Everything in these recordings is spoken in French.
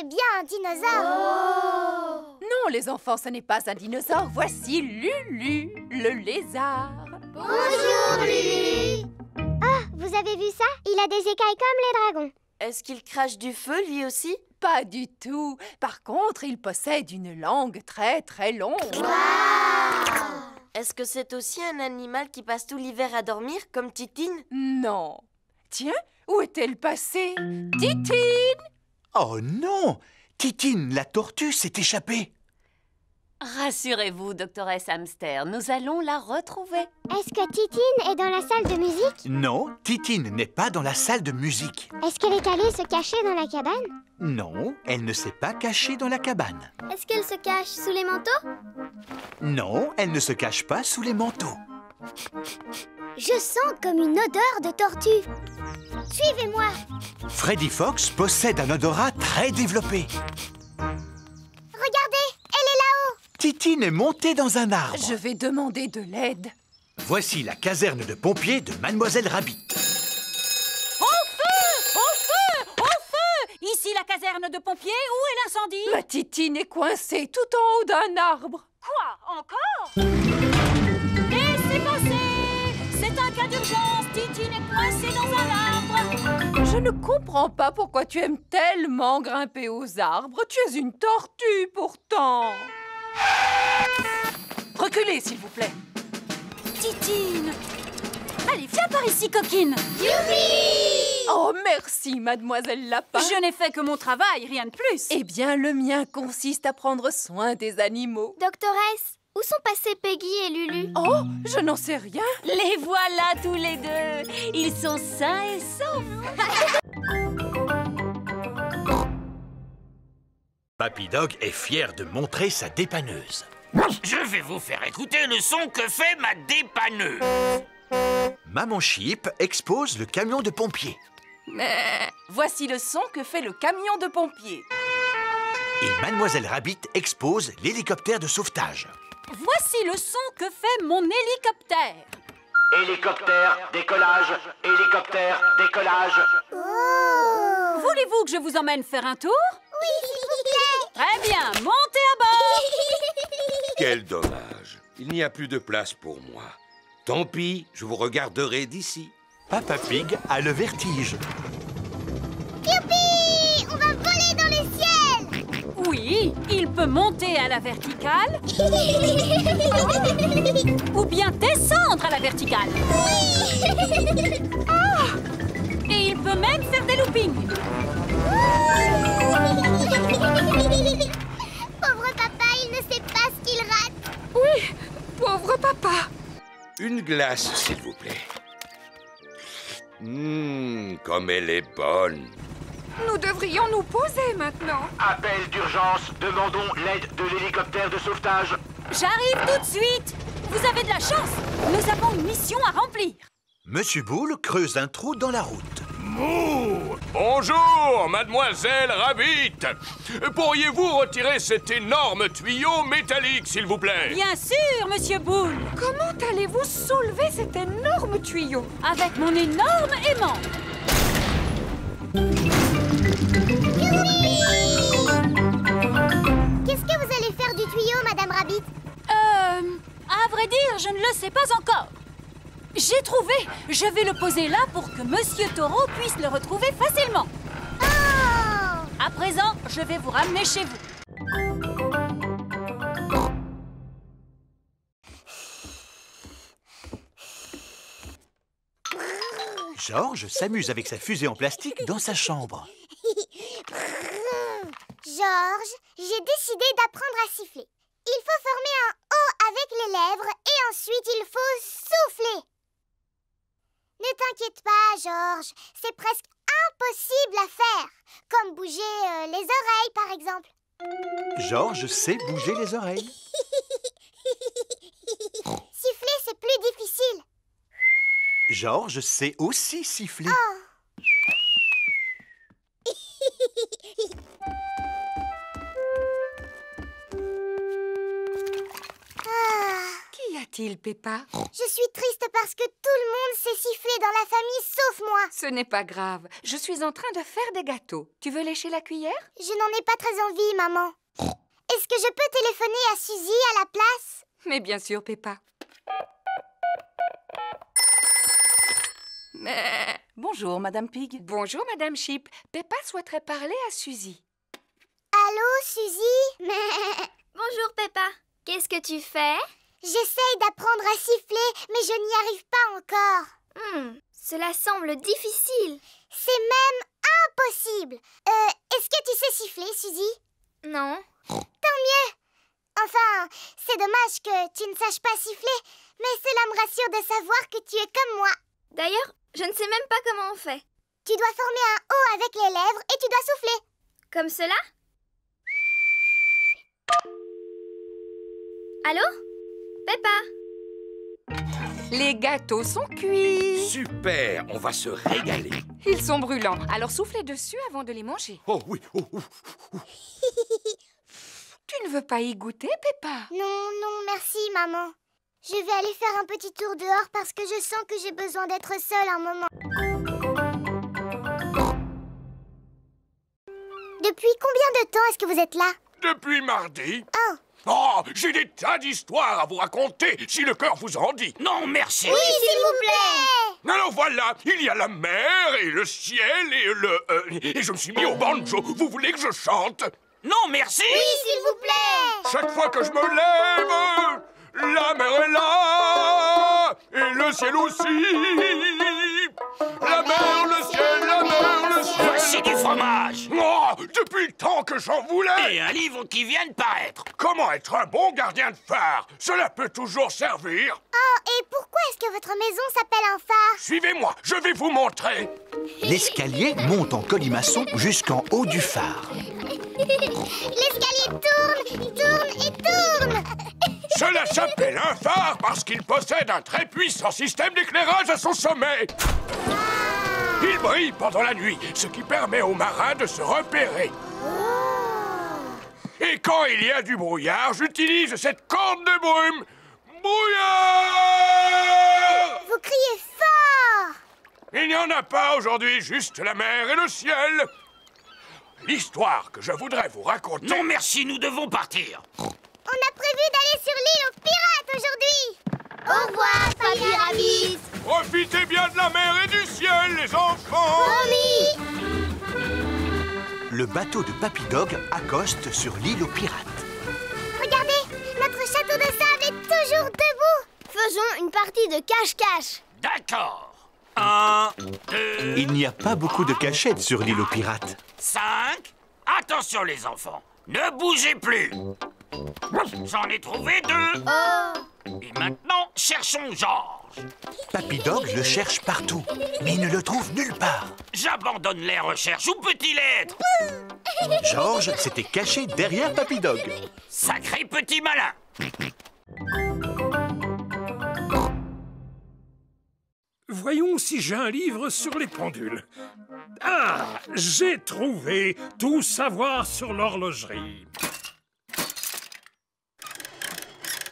c'est bien un dinosaure. Oh! Non, les enfants, ce n'est pas un dinosaure. Voici Lulu, le lézard. Bonjour, Lulu. Oh, vous avez vu ça? Il a des écailles comme les dragons. Est-ce qu'il crache du feu, lui aussi? Pas du tout. Par contre, il possède une langue très très longue. Wow! Est-ce que c'est aussi un animal qui passe tout l'hiver à dormir, comme Titine? Non. Tiens, où est-elle passée? Titine! Oh non! Titine, la tortue, s'est échappée. Rassurez-vous, doctoresse Hamster, nous allons la retrouver. Est-ce que Titine est dans la salle de musique? Non, Titine n'est pas dans la salle de musique. Est-ce qu'elle est allée se cacher dans la cabane? Non, elle ne s'est pas cachée dans la cabane. Est-ce qu'elle se cache sous les manteaux? Non, elle ne se cache pas sous les manteaux. Je sens comme une odeur de tortue. Suivez-moi. Freddy Fox possède un odorat très développé. Regardez, elle est là-haut. Titine est montée dans un arbre. Je vais demander de l'aide. Voici la caserne de pompiers de Mademoiselle Rabbit. Au feu! Au feu! Au feu! Ici la caserne de pompiers, où est l'incendie? Ma Titine est coincée tout en haut d'un arbre. Quoi? Encore? Laissez passer! C'est un cas d'urgence, Titine est coincée dans un arbre. Je ne comprends pas pourquoi tu aimes tellement grimper aux arbres. Tu es une tortue, pourtant. Reculez, s'il vous plaît. Titine! Allez, viens par ici, coquine! Youpi! Oh, merci, mademoiselle Lapin. Je n'ai fait que mon travail, rien de plus. Eh bien, le mien consiste à prendre soin des animaux. Doctoresse, où sont passés Peggy et Lulu? Oh, je n'en sais rien. Les voilà tous les deux. Ils sont sains et saufs. Papy Dog est fier de montrer sa dépanneuse. Je vais vous faire écouter le son que fait ma dépanneuse. Maman Sheep expose le camion de pompiers. Voici le son que fait le camion de pompiers. Et Mademoiselle Rabbit expose l'hélicoptère de sauvetage. Voici le son que fait mon hélicoptère. Hélicoptère, décollage, hélicoptère, décollage. Oh! Voulez-vous que je vous emmène faire un tour? Oui, s'il vous plaît! Très bien, montez à bord. Quel dommage. Il n'y a plus de place pour moi. Tant pis, je vous regarderai d'ici. Papa Pig a le vertige. Youpi! On va voler dans le ciel! Oui, il peut monter à la verticale ou bien descendre à la verticale. Et il peut même faire des loopings. Pauvre papa, il ne sait pas ce qu'il rate. Oui, pauvre papa. Une glace, s'il vous plaît. Comme elle est bonne. Nous devrions nous poser maintenant. Appel d'urgence, demandons l'aide de l'hélicoptère de sauvetage. J'arrive tout de suite. Vous avez de la chance. Nous avons une mission à remplir. Monsieur Boule creuse un trou dans la route. Mouh! Bonjour, mademoiselle Rabbit. Pourriez-vous retirer cet énorme tuyau métallique, s'il vous plaît? Bien sûr, monsieur Boule. Comment allez-vous soulever cet énorme tuyau? Avec mon énorme aimant. Qu'est-ce que vous allez faire du tuyau, Madame Rabbit? À vrai dire, je ne le sais pas encore. J'ai trouvé. Je vais le poser là pour que Monsieur Taureau puisse le retrouver facilement. Oh! À présent, je vais vous ramener chez vous. George s'amuse avec sa fusée en plastique dans sa chambre. Georges, j'ai décidé d'apprendre à siffler. Il faut former un O avec les lèvres et ensuite il faut souffler. Ne t'inquiète pas, Georges, c'est presque impossible à faire. Comme bouger les oreilles, par exemple. George sait bouger les oreilles. Siffler, c'est plus difficile. George sait aussi siffler. Oh. Qu'y a-t-il, Peppa? Je suis triste, parce que tout le monde sait siffler dans la famille sauf moi. Ce n'est pas grave. Je suis en train de faire des gâteaux. Tu veux lécher la cuillère? Je n'en ai pas très envie, maman. Est-ce que je peux téléphoner à Suzy à la place? Mais bien sûr, Peppa. Bonjour, Madame Pig. Bonjour, Madame Sheep. Peppa souhaiterait parler à Suzy. Allô, Suzy? Bonjour, Peppa. Qu'est-ce que tu fais? J'essaye d'apprendre à siffler, mais je n'y arrive pas encore. Cela semble difficile. C'est même impossible. Est-ce que tu sais siffler, Suzy? Non. Tant mieux. Enfin, c'est dommage que tu ne saches pas siffler, mais cela me rassure de savoir que tu es comme moi. D'ailleurs, je ne sais même pas comment on fait. Tu dois former un O avec les lèvres et tu dois souffler. Comme cela? Allô? Peppa? Les gâteaux sont cuits. Super, on va se régaler. Ils sont brûlants, alors soufflez dessus avant de les manger. Oh oui, Tu ne veux pas y goûter, Peppa? Non, merci, maman. Je vais aller faire un petit tour dehors parce que je sens que j'ai besoin d'être seule un moment. Depuis combien de temps est-ce que vous êtes là? Depuis mardi. Oh. Oh, j'ai des tas d'histoires à vous raconter, si le cœur vous en dit. Non, merci. Oui, s'il vous plaît. Alors voilà, il y a la mer et le ciel et je me suis mis au banjo. Vous voulez que je chante? Non, merci. Oui, s'il vous plaît. Chaque fois que je me lève, la mer est là et le ciel aussi. La mer, le ciel, la mer, le ciel. Voici du fromage. Oh, depuis le temps que j'en voulais. Et un livre qui vient de paraître. Comment être un bon gardien de phare? Cela peut toujours servir. Oh, et pourquoi est-ce que votre maison s'appelle un phare? Suivez-moi, je vais vous montrer. L'escalier monte en colimaçon jusqu'en haut du phare. L'escalier tourne et tourne. Cela s'appelle un phare parce qu'il possède un très puissant système d'éclairage à son sommet. Il brille pendant la nuit, ce qui permet aux marins de se repérer. Et quand il y a du brouillard, j'utilise cette corne de brume. Brouillard! Vous criez fort. Il n'y en a pas aujourd'hui, juste la mer et le ciel. L'histoire que je voudrais vous raconter... Non, merci, nous devons partir. On a prévu d'aller sur l'île aux pirates aujourd'hui. Au revoir, Papy Rabbit. Profitez bien de la mer et du ciel, les enfants. Promis. Le bateau de Papy Dog accoste sur l'île aux pirates. Regardez, notre château de sable est toujours debout. Faisons une partie de cache-cache. D'accord. 1, 2, Il n'y a pas beaucoup de cachettes sur l'île aux pirates. 5. Attention, les enfants. Ne bougez plus. J'en ai trouvé 2. Et maintenant, cherchons Georges. Papy Dog le cherche partout, mais il ne le trouve nulle part. J'abandonne les recherches. Où peut-il être? Georges s'était caché derrière Papy Dog. Sacré petit malin. Voyons si j'ai un livre sur les pendules. Ah, j'ai trouvé Tout savoir sur l'horlogerie.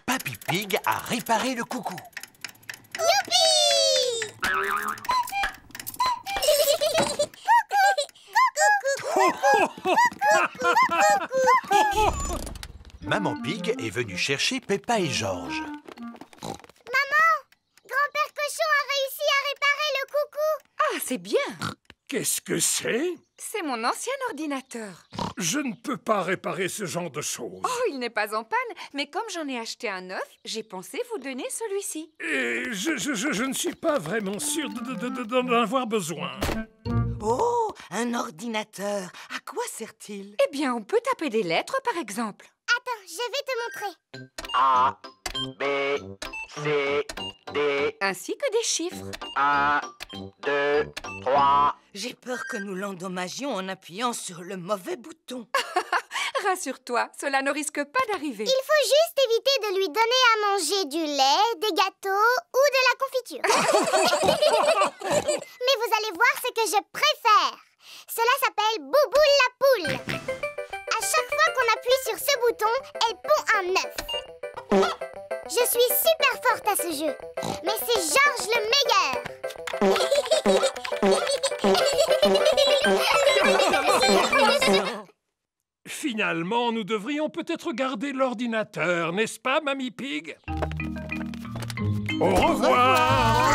Papy Pig a réparé le coucou. Maman Pig est venue chercher Peppa et Georges. Grand-père Cochon a réussi à réparer le coucou. Ah, c'est bien. Qu'est-ce que c'est? C'est mon ancien ordinateur. Je ne peux pas réparer ce genre de choses. Oh, il n'est pas en panne, mais comme j'en ai acheté un neuf, j'ai pensé vous donner celui-ci. Et je ne suis pas vraiment sûr d'en avoir besoin. Oh, un ordinateur. À quoi sert-il? Eh bien, on peut taper des lettres, par exemple. Attends, je vais te montrer. A, B, C, D. Ainsi que des chiffres. 1, 2, 3. J'ai peur que nous l'endommagions en appuyant sur le mauvais bouton. Rassure-toi, cela ne risque pas d'arriver. Il faut juste éviter de lui donner à manger du lait, des gâteaux ou de la confiture. Mais vous allez voir ce que je préfère. Cela s'appelle Bouboule la poule. À chaque fois qu'on appuie sur ce bouton, elle pond un œuf. Je suis super forte à ce jeu. Mais c'est Georges finalement, nous devrions peut-être garder l'ordinateur, n'est-ce pas, Mamie Pig? Au revoir!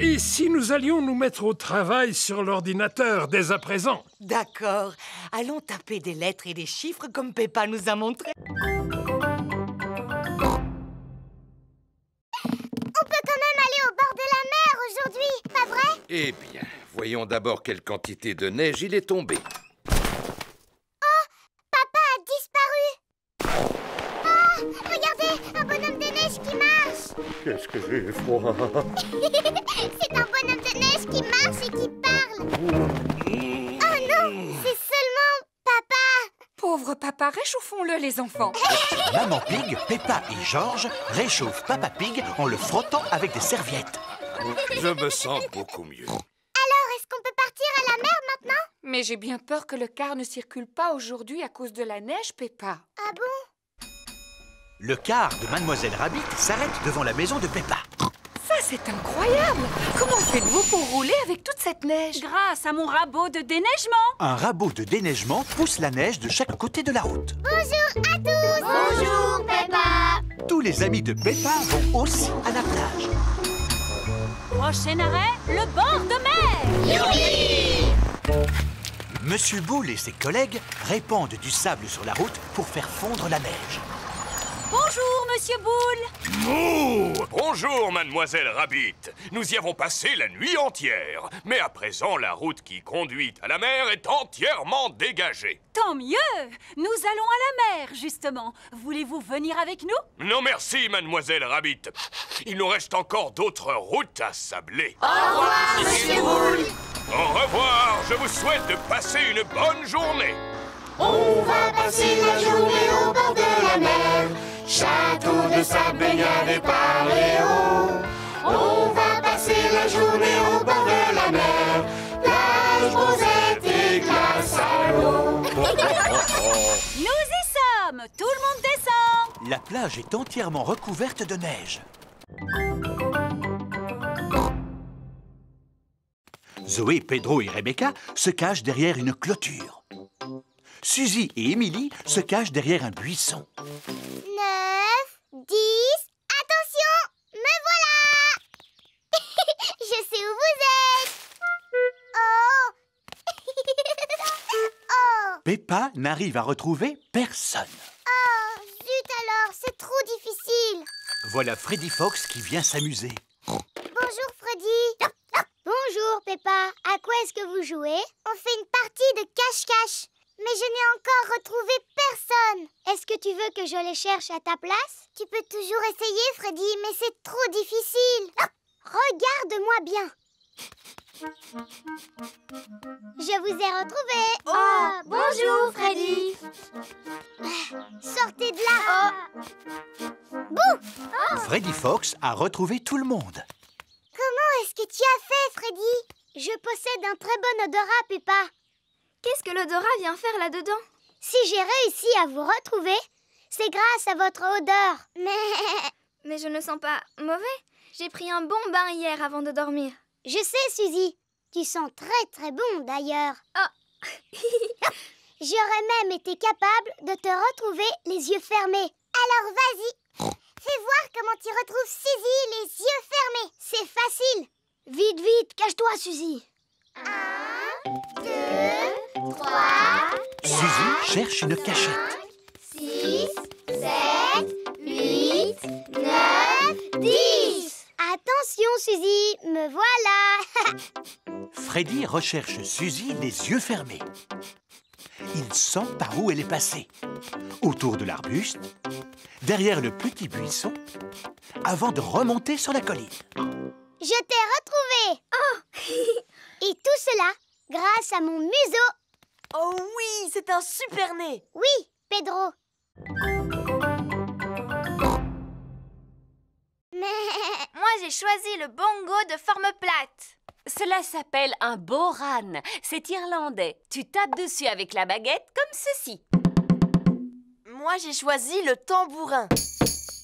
Et si nous allions nous mettre au travail sur l'ordinateur dès à présent? D'accord. Allons taper des lettres et des chiffres comme Peppa nous a montré. On peut quand même aller au bord de la mer aujourd'hui, pas vrai? Eh bien, voyons d'abord quelle quantité de neige il est tombé. Oh, papa a disparu. Oh, regardez, un bonhomme de neige qui marche. Qu'est-ce que j'ai froid. C'est un bonhomme de neige qui marche et qui parle. Oh non, c'est seulement papa. Pauvre papa, réchauffons-le, les enfants. Maman Pig, Peppa et George réchauffent Papa Pig en le frottant avec des serviettes. Je me sens beaucoup mieux. Alors, est-ce qu'on peut partir à la mer maintenant? Mais j'ai bien peur que le car ne circule pas aujourd'hui à cause de la neige, Peppa. Ah bon? Le car de Mademoiselle Rabbit s'arrête devant la maison de Peppa. Ça, c'est incroyable! Comment faites-vous pour rouler avec toute cette neige? Grâce à mon rabot de déneigement. Un rabot de déneigement pousse la neige de chaque côté de la route. Bonjour à tous. Bonjour, Peppa. Tous les amis de Peppa vont aussi à la plage. Prochain arrêt, le bord de mer. Youpi! Monsieur Boule et ses collègues répandent du sable sur la route pour faire fondre la neige. Bonjour, Monsieur Boule. Mouh! Bonjour, Mademoiselle Rabbit. Nous y avons passé la nuit entière. Mais à présent, la route qui conduit à la mer est entièrement dégagée. Tant mieux. Nous allons à la mer, justement. Voulez-vous venir avec nous? Non merci, Mademoiselle Rabbit. Il nous reste encore d'autres routes à sabler. Au revoir, Monsieur Boule. Au revoir. Je vous souhaite de passer une bonne journée. On va passer la journée au bord de la mer. Château de sable, baignade et paléo. On va passer la journée au bord de la mer. Plage, rosette et glace à l'eau. Nous y sommes. Tout le monde descend. La plage est entièrement recouverte de neige. Zoé, Pedro et Rebecca se cachent derrière une clôture. Suzy et Émilie se cachent derrière un buisson. 9, 10, attention, me voilà. Je sais où vous êtes. Oh. Oh. Peppa n'arrive à retrouver personne. Oh, zut alors, c'est trop difficile. Voilà Freddy Fox qui vient s'amuser. Bonjour Freddy. Bonjour Peppa, à quoi est-ce que vous jouez? On fait une partie de cache-cache. Mais je n'ai encore retrouvé personne. Est-ce que tu veux que je les cherche à ta place? Tu peux toujours essayer, Freddy, mais c'est trop difficile. Regarde-moi bien. Je vous ai retrouvé. Oh, bonjour, Freddy. Sortez de là. Bouh! Freddy Fox a retrouvé tout le monde. Comment est-ce que tu as fait, Freddy? Je possède un très bon odorat, Peppa. Qu'est-ce que l'odorat vient faire là-dedans? Si j'ai réussi à vous retrouver, c'est grâce à votre odeur. Mais je ne sens pas mauvais. J'ai pris un bon bain hier avant de dormir. Je sais, Suzy. Tu sens très très bon d'ailleurs. Oh. J'aurais même été capable de te retrouver les yeux fermés. Alors vas-y, fais voir comment tu retrouves Suzy les yeux fermés. C'est facile. Vite, vite, cache-toi, Suzy. 1, 2, 3, Suzy cherche une cachette. 6, 7, 8, 9, 10. Attention, Suzy, me voilà. Freddy recherche Suzy les yeux fermés. Il sent par où elle est passée. Autour de l'arbuste, derrière le petit buisson, avant de remonter sur la colline. Je t'ai retrouvé. Oh. Et tout cela grâce à mon museau. Oh oui, c'est un super nez. Oui, Pedro. Moi, j'ai choisi le bongo de forme plate. Cela s'appelle un boran. C'est irlandais. Tu tapes dessus avec la baguette comme ceci. Moi, j'ai choisi le tambourin.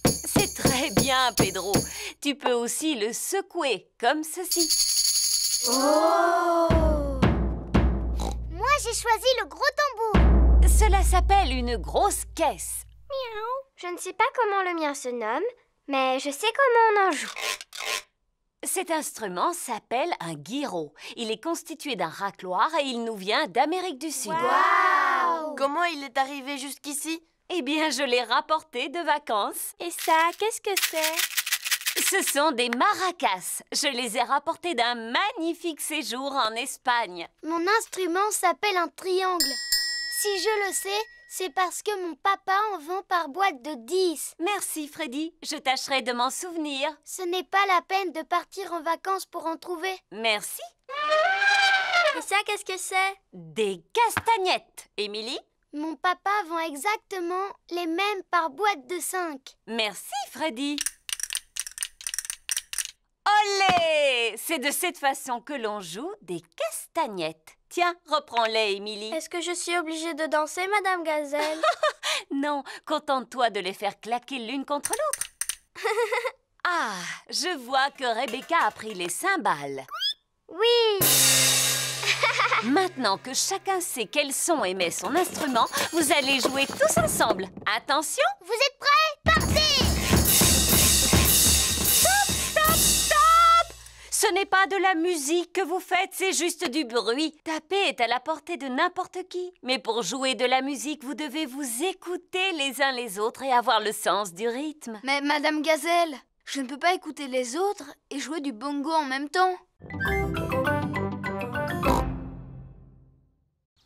C'est très bien, Pedro. Tu peux aussi le secouer comme ceci. Oh! Moi, j'ai choisi le gros tambour. Cela s'appelle une grosse caisse. Miaou. Je ne sais pas comment le mien se nomme, mais je sais comment on en joue. Cet instrument s'appelle un guiro. Il est constitué d'un racloir et il nous vient d'Amérique du Sud. Wow. Comment il est arrivé jusqu'ici? Eh bien, je l'ai rapporté de vacances. Et ça, qu'est-ce que c'est? Ce sont des maracas. Je les ai rapportés d'un magnifique séjour en Espagne. Mon instrument s'appelle un triangle. Si je le sais, c'est parce que mon papa en vend par boîte de 10. Merci, Freddy. Je tâcherai de m'en souvenir. Ce n'est pas la peine de partir en vacances pour en trouver. Merci. Et ça, qu'est-ce que c'est? Des castagnettes. Émilie? Mon papa vend exactement les mêmes par boîte de 5. Merci, Freddy. Olé! C'est de cette façon que l'on joue des castagnettes. Tiens, reprends-les, Émilie. Est-ce que je suis obligée de danser, Madame Gazelle? Non, contente-toi de les faire claquer l'une contre l'autre. Ah, je vois que Rebecca a pris les cymbales. Oui! Maintenant que chacun sait quel son émet son instrument, vous allez jouer tous ensemble. Attention! Vous êtes prêts? Partez! Stop, stop, stop! Ce n'est pas de la musique que vous faites, c'est juste du bruit. Taper est à la portée de n'importe qui. Mais pour jouer de la musique, vous devez vous écouter les uns les autres et avoir le sens du rythme. Mais Madame Gazelle, je ne peux pas écouter les autres et jouer du bongo en même temps.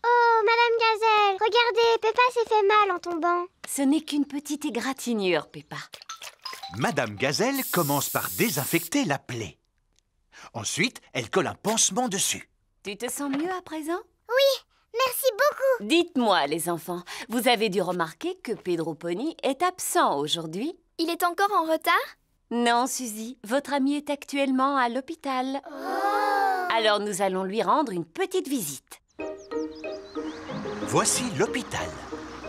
Oh, Madame Gazelle, regardez, Peppa s'est fait mal en tombant. Ce n'est qu'une petite égratignure, Peppa. Madame Gazelle commence par désinfecter la plaie. Ensuite, elle colle un pansement dessus. Tu te sens mieux à présent? Oui, merci beaucoup. Dites-moi, les enfants, vous avez dû remarquer que Pedro Pony est absent aujourd'hui? Il est encore en retard? Non, Suzy, votre ami est actuellement à l'hôpital. Alors nous allons lui rendre une petite visite. Voici l'hôpital.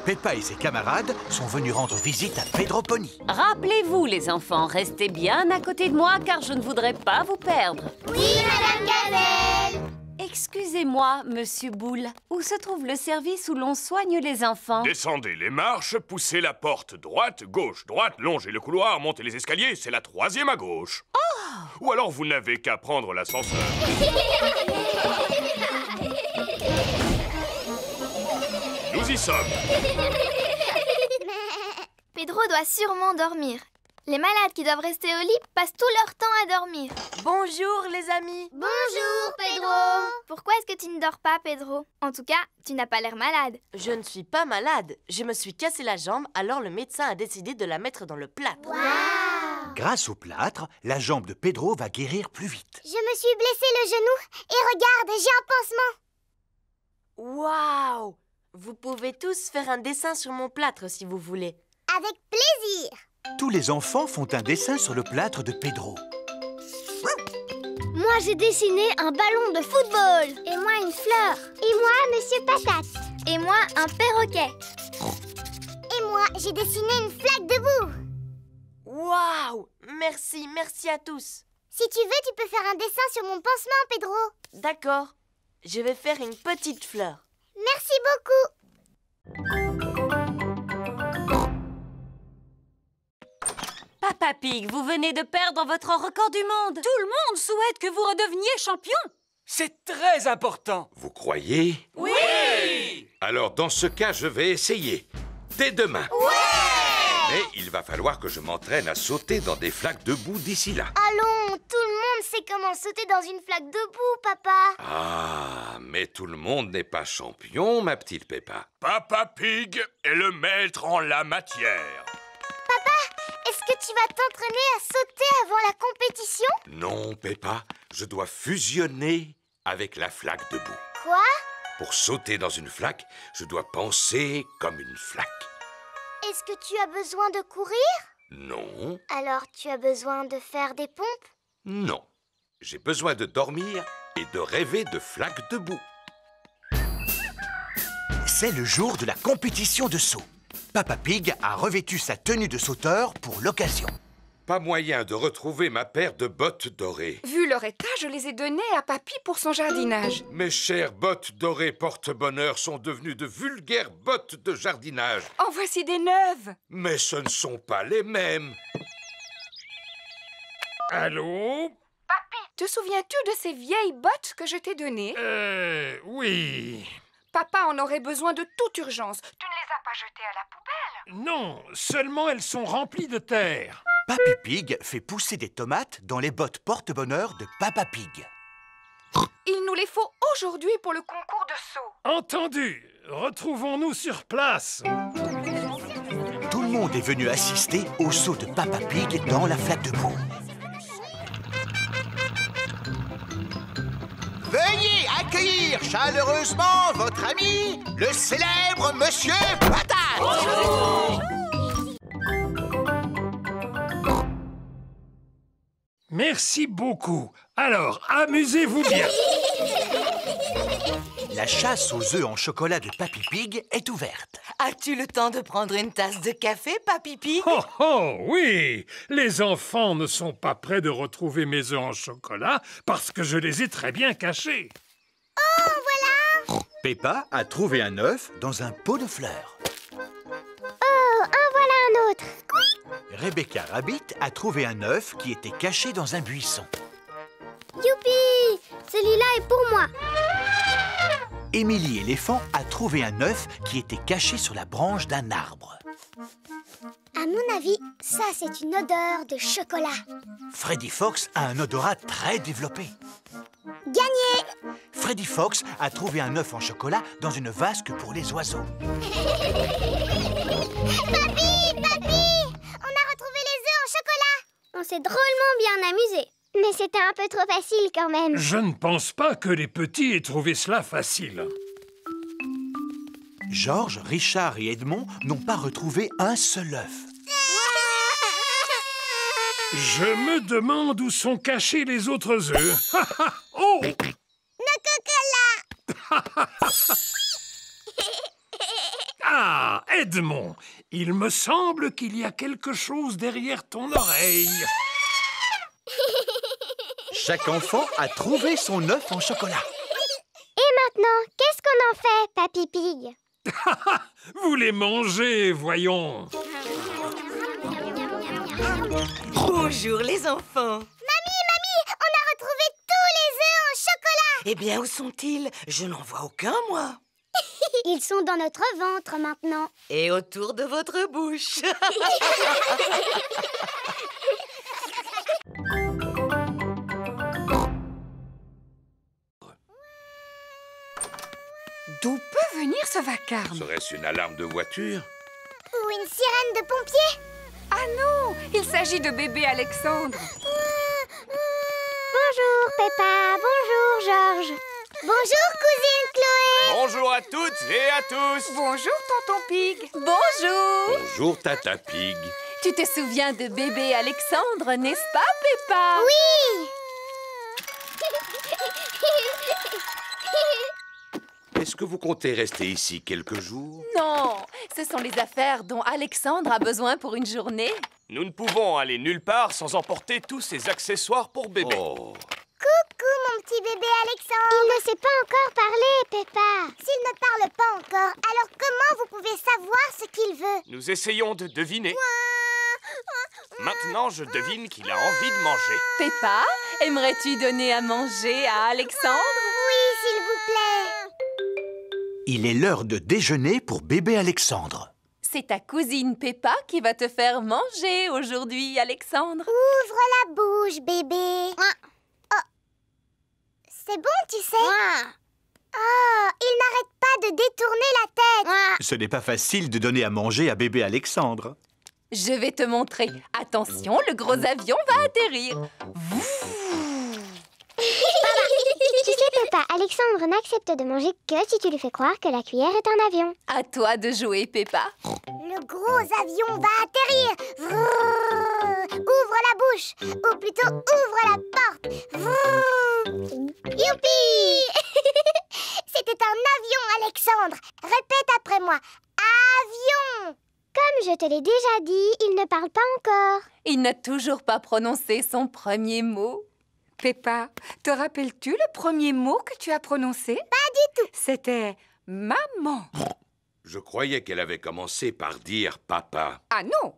Peppa et ses camarades sont venus rendre visite à Pedro Pony. Rappelez-vous, les enfants, restez bien à côté de moi car je ne voudrais pas vous perdre. Oui, Madame Gazelle. Excusez-moi, Monsieur Boule, où se trouve le service où l'on soigne les enfants? Descendez les marches, poussez la porte droite, gauche, droite, longez le couloir, montez les escaliers, c'est la 3e à gauche. Oh! Ou alors vous n'avez qu'à prendre l'ascenseur. Nous y sommes. Pedro doit sûrement dormir. Les malades qui doivent rester au lit passent tout leur temps à dormir. Bonjour, les amis. Bonjour, Pedro. Pourquoi est-ce que tu ne dors pas, Pedro? En tout cas, tu n'as pas l'air malade. Je ne suis pas malade. Je me suis cassé la jambe, alors le médecin a décidé de la mettre dans le plâtre. Wow. Grâce au plâtre, la jambe de Pedro va guérir plus vite. Je me suis blessé le genou et regarde, j'ai un pansement. Waouh! Vous pouvez tous faire un dessin sur mon plâtre si vous voulez. Avec plaisir. Tous les enfants font un dessin sur le plâtre de Pedro. Moi, j'ai dessiné un ballon de football. Et moi, une fleur. Et moi, Monsieur Patate. Et moi, un perroquet. Et moi, j'ai dessiné une flaque debout. Waouh! Merci, merci à tous. Si tu veux, tu peux faire un dessin sur mon pansement, Pedro. D'accord. Je vais faire une petite fleur. Merci beaucoup. Papa Pig, vous venez de perdre votre record du monde. Tout le monde souhaite que vous redeveniez champion. C'est très important. Vous croyez? Oui! Alors, dans ce cas, je vais essayer. Dès demain. Ouais! Mais il va falloir que je m'entraîne à sauter dans des flaques de boue d'ici là. Allons, tout le monde sait comment sauter dans une flaque de boue, papa. Ah, mais tout le monde n'est pas champion, ma petite Peppa. Papa Pig est le maître en la matière. Papa, est-ce que tu vas t'entraîner à sauter avant la compétition? Non, Peppa, je dois fusionner avec la flaque de boue. Quoi? Pour sauter dans une flaque, je dois penser comme une flaque. Est-ce que tu as besoin de courir? Non, Alors tu as besoin de faire des pompes? non. J'ai besoin de dormir et de rêver de flaques de boue. C'est le jour de la compétition de saut. Papa Pig a revêtu sa tenue de sauteur pour l'occasion. Pas moyen de retrouver ma paire de bottes dorées. Vu leur état, je les ai données à Papy pour son jardinage. Mes chères bottes dorées porte-bonheur sont devenues de vulgaires bottes de jardinage. En voici des neuves. Mais ce ne sont pas les mêmes. Allô? Papy, te souviens-tu de ces vieilles bottes que je t'ai données? Oui. Papa en aurait besoin de toute urgence. Tu ne les as pas jetées à la poubelle? Non, seulement elles sont remplies de terre. Papy Pig fait pousser des tomates dans les bottes porte-bonheur de Papa Pig. Il nous les faut aujourd'hui pour le concours de saut. Entendu. Retrouvons-nous sur place. Tout le monde est venu assister au saut de Papa Pig dans la flaque de boue. Veuillez accueillir chaleureusement votre ami, le célèbre Monsieur Patate. Bonjour. Merci beaucoup. Alors, amusez-vous bien. La chasse aux œufs en chocolat de Papy Pig est ouverte. As-tu le temps de prendre une tasse de café, Papy Pig? Oh, oh, oui! Les enfants ne sont pas prêts de retrouver mes œufs en chocolat parce que je les ai très bien cachés. Oh, voilà! Peppa a trouvé un œuf dans un pot de fleurs. Oh, en voilà un autre. Rebecca Rabbit a trouvé un œuf qui était caché dans un buisson. Youpi! Celui-là est pour moi. Émilie Éléphant a trouvé un œuf qui était caché sur la branche d'un arbre. À mon avis, ça c'est une odeur de chocolat. Freddy Fox a un odorat très développé. Gagné! Freddy Fox a trouvé un œuf en chocolat dans une vasque pour les oiseaux. Papy! Papy! On a retrouvé les œufs en chocolat! On s'est drôlement bien amusé. Mais c'était un peu trop facile quand même. Je ne pense pas que les petits aient trouvé cela facile. Georges, Richard et Edmond n'ont pas retrouvé un seul œuf. Je me demande où sont cachés les autres œufs. Oh! Nos cocolas! Ah, Edmond, il me semble qu'il y a quelque chose derrière ton oreille. Chaque enfant a trouvé son œuf en chocolat. Et maintenant, qu'est-ce qu'on en fait, Papy Pig? Vous les mangez, voyons. Bonjour les enfants. Mamie, on a retrouvé tous les œufs en chocolat. Eh bien, où sont-ils? Je n'en vois aucun, moi. Ils sont dans notre ventre maintenant. Et autour de votre bouche. D'où peut venir ce vacarme? Serait-ce une alarme de voiture? Ou une sirène de pompiers? Ah non, il s'agit de bébé Alexandre. Bonjour Peppa, bonjour Georges. Bonjour cousine Chloé. Bonjour à toutes et à tous. Bonjour tonton Pig. Bonjour! Bonjour, Tata Pig. Tu te souviens de bébé Alexandre, n'est-ce pas, Peppa? Oui. Est-ce que vous comptez rester ici quelques jours? Non, ce sont les affaires dont Alexandre a besoin pour une journée. Nous ne pouvons aller nulle part sans emporter tous ces accessoires pour bébé. Oh. Coucou mon petit bébé Alexandre. Il ne sait pas encore parler, Peppa. S'il ne parle pas encore, alors comment vous pouvez savoir ce qu'il veut? Nous essayons de deviner. Maintenant, je devine qu'il a envie de manger. Peppa, aimerais-tu donner à manger à Alexandre? Oui, s'il vous plaît. Il est l'heure de déjeuner pour bébé Alexandre. C'est ta cousine Peppa qui va te faire manger aujourd'hui, Alexandre. Ouvre la bouche, bébé. Oh. C'est bon, tu sais. Oh, il n'arrête pas de détourner la tête. Ce n'est pas facile de donner à manger à bébé Alexandre. Je vais te montrer. Attention, le gros avion va atterrir. Tu sais, Peppa, Alexandre n'accepte de manger que si tu lui fais croire que la cuillère est un avion. À toi de jouer, Peppa. Le gros avion va atterrir. Vrrr. Ouvre la bouche. Ou plutôt, ouvre la porte. Vrrr. Youpi. C'était un avion, Alexandre. Répète après moi. Avion. Comme je te l'ai déjà dit, il ne parle pas encore. Il n'a toujours pas prononcé son premier mot. Peppa, te rappelles-tu le premier mot que tu as prononcé? Pas du tout. C'était maman. Je croyais qu'elle avait commencé par dire papa. Ah non!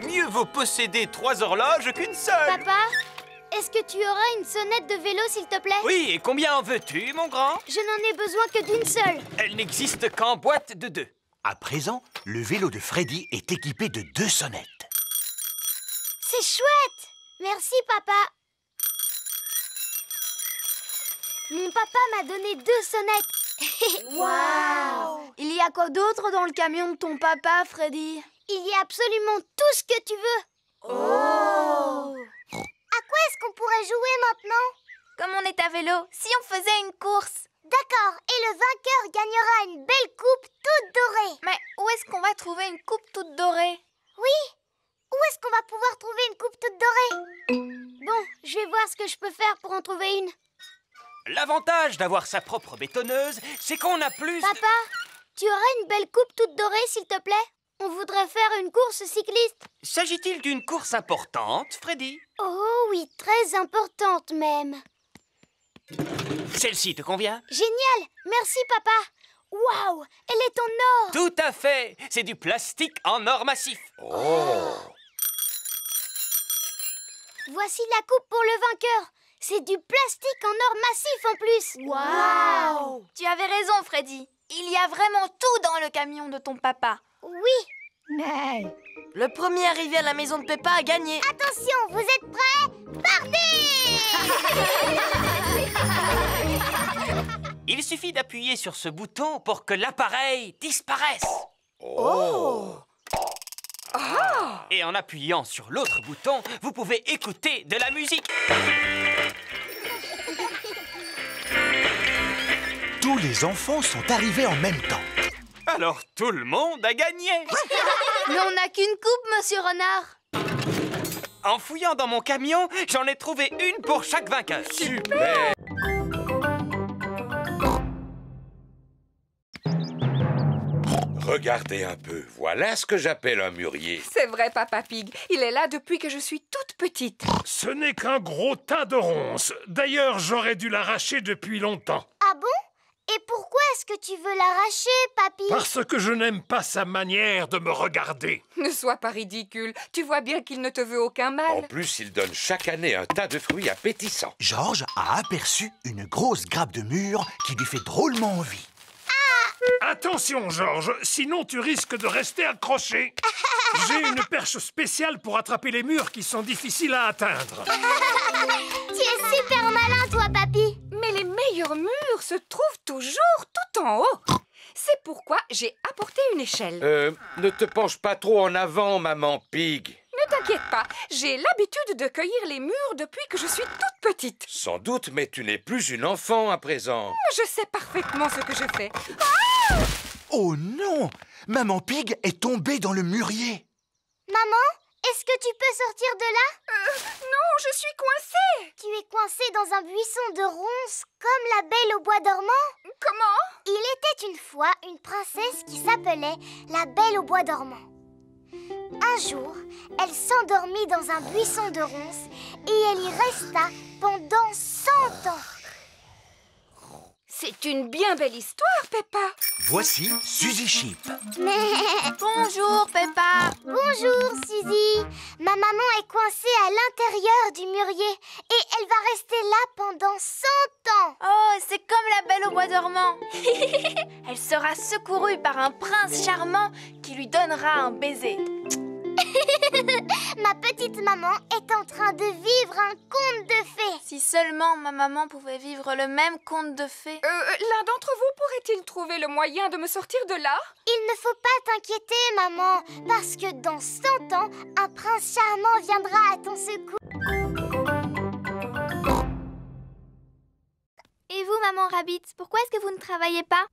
Mieux vaut posséder 3 horloges qu'une seule. Papa, est-ce que tu auras une sonnette de vélo, s'il te plaît? Oui, et combien en veux-tu, mon grand? Je n'en ai besoin que d'une seule. Elle n'existe qu'en boîte de 2. À présent, le vélo de Freddy est équipé de 2 sonnettes. C'est chouette. Merci, papa. Mon papa m'a donné 2 sonnettes. Waouh! Il y a quoi d'autre dans le camion de ton papa, Freddy? Il y a absolument tout ce que tu veux. Oh! À quoi est-ce qu'on pourrait jouer maintenant? Comme on est à vélo, si on faisait une course. D'accord, et le vainqueur gagnera une belle coupe toute dorée. Mais où est-ce qu'on va trouver une coupe toute dorée? Oui, où est-ce qu'on va pouvoir trouver une coupe toute dorée? Bon, je vais voir ce que je peux faire pour en trouver une. L'avantage d'avoir sa propre bétonneuse, c'est qu'on a plus... Papa, tu aurais une belle coupe toute dorée, s'il te plaît? On voudrait faire une course cycliste. S'agit-il d'une course importante, Freddy? Oh oui, très importante même. Celle-ci te convient? Génial, merci papa. Waouh, elle est en or. Tout à fait. C'est du plastique en or massif. Oh! Voici la coupe pour le vainqueur. C'est du plastique en or massif en plus. Waouh! Tu avais raison, Freddy. Il y a vraiment tout dans le camion de ton papa. Oui. Mais... Le premier arrivé à la maison de Peppa a gagné. Attention, vous êtes prêts? Partez! Il suffit d'appuyer sur ce bouton pour que l'appareil disparaisse. Oh! Ah! Et en appuyant sur l'autre bouton, vous pouvez écouter de la musique. Tous les enfants sont arrivés en même temps. Alors tout le monde a gagné. Mais on n'a qu'une coupe, monsieur Renard. En fouillant dans mon camion, j'en ai trouvé une pour chaque vainqueur. Super! Regardez un peu, voilà ce que j'appelle un mûrier. C'est vrai, Papa Pig. Il est là depuis que je suis toute petite. Ce n'est qu'un gros tas de ronces. D'ailleurs, j'aurais dû l'arracher depuis longtemps. Ah bon? Et pourquoi est-ce que tu veux l'arracher, papy? Parce que je n'aime pas sa manière de me regarder. Ne sois pas ridicule. Tu vois bien qu'il ne te veut aucun mal. En plus, il donne chaque année un tas de fruits appétissants. Georges a aperçu une grosse grappe de mûres qui lui fait drôlement envie. Attention, Georges, sinon tu risques de rester accroché. J'ai une perche spéciale pour attraper les murs qui sont difficiles à atteindre. Tu es super malin, toi, papy. Mais les meilleurs murs se trouvent toujours tout en haut. C'est pourquoi j'ai apporté une échelle. Ne te penche pas trop en avant, maman Pig. Ne t'inquiète pas, j'ai l'habitude de cueillir les murs depuis que je suis toute petite. Sans doute, mais tu n'es plus une enfant à présent. Je sais parfaitement ce que je fais. Oh non! Maman Pig est tombée dans le mûrier. Maman, est-ce que tu peux sortir de là? Non, je suis coincée. Tu es coincée dans un buisson de ronces comme la Belle au bois dormant? Comment? Il était une fois une princesse qui s'appelait la Belle au bois dormant. Un jour, elle s'endormit dans un buisson de ronces et elle y resta pendant 100 ans. C'est une bien belle histoire, Peppa. Voici Suzy Sheep. Bonjour, Peppa. Bonjour, Suzy. Ma maman est coincée à l'intérieur du mûrier et elle va rester là pendant 100 ans. Oh, c'est comme la Belle au bois dormant. Elle sera secourue par un prince charmant qui lui donnera un baiser. Ma petite maman est en train de vivre un conte de fées. Si seulement ma maman pouvait vivre le même conte de fées. L'un d'entre vous pourrait-il trouver le moyen de me sortir de là? Il ne faut pas t'inquiéter, maman, parce que dans 100 ans, un prince charmant viendra à ton secours. Et vous, maman Rabbit, pourquoi est-ce que vous ne travaillez pas?